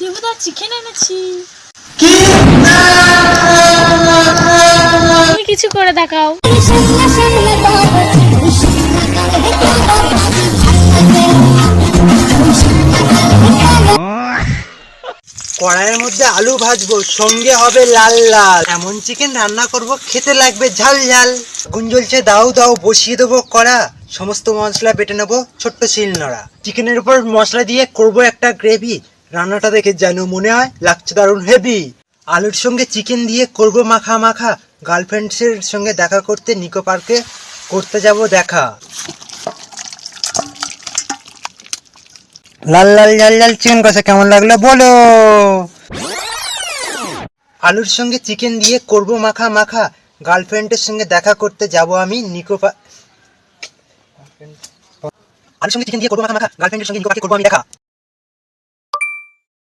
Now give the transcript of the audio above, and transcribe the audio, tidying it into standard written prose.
শিবুদা chicken এনেছি। কি? তুমি কিছু করে দেখাও। কড়াইয়ের মধ্যে আলু ভাজবো, সঙ্গে হবে লাল লাল। এমন চিকেন রান্না করব, খেতে লাগবে ঝাল ঝাল। আগুন জ্বলছে, দাও দাও, বসিয়ে দেবো কড়া। সমস্ত মশলা বেটে নেবো ছোট্ট শিলনোড়া। চিকেনের উপর মশলা দিয়ে করব একটা গ্রেভি। রান্নাটা দেখে যেন মনে হয় লাগছে দারুণ হেভি। আলুর সঙ্গে চিকেন দিয়ে করব মাখা মাখা। গার্লফ্রেন্ডসের সঙ্গে দেখা করতে নিকো পার্কে করতে যাব দেখা। লাল লাল লাল লাল চিকেন কষা কেমন লাগলো বলো। আলুর সঙ্গে চিকেন দিয়ে করব মাখা মাখা। গার্লফ্রেন্ডের সঙ্গে দেখা করতে যাব আমি নিকো আলুর সঙ্গে চিকেন দিয়ে করব মাখা মাখা। গার্লফ্রেন্ডের সঙ্গে নিকো পার্কে করব আমি দেখা।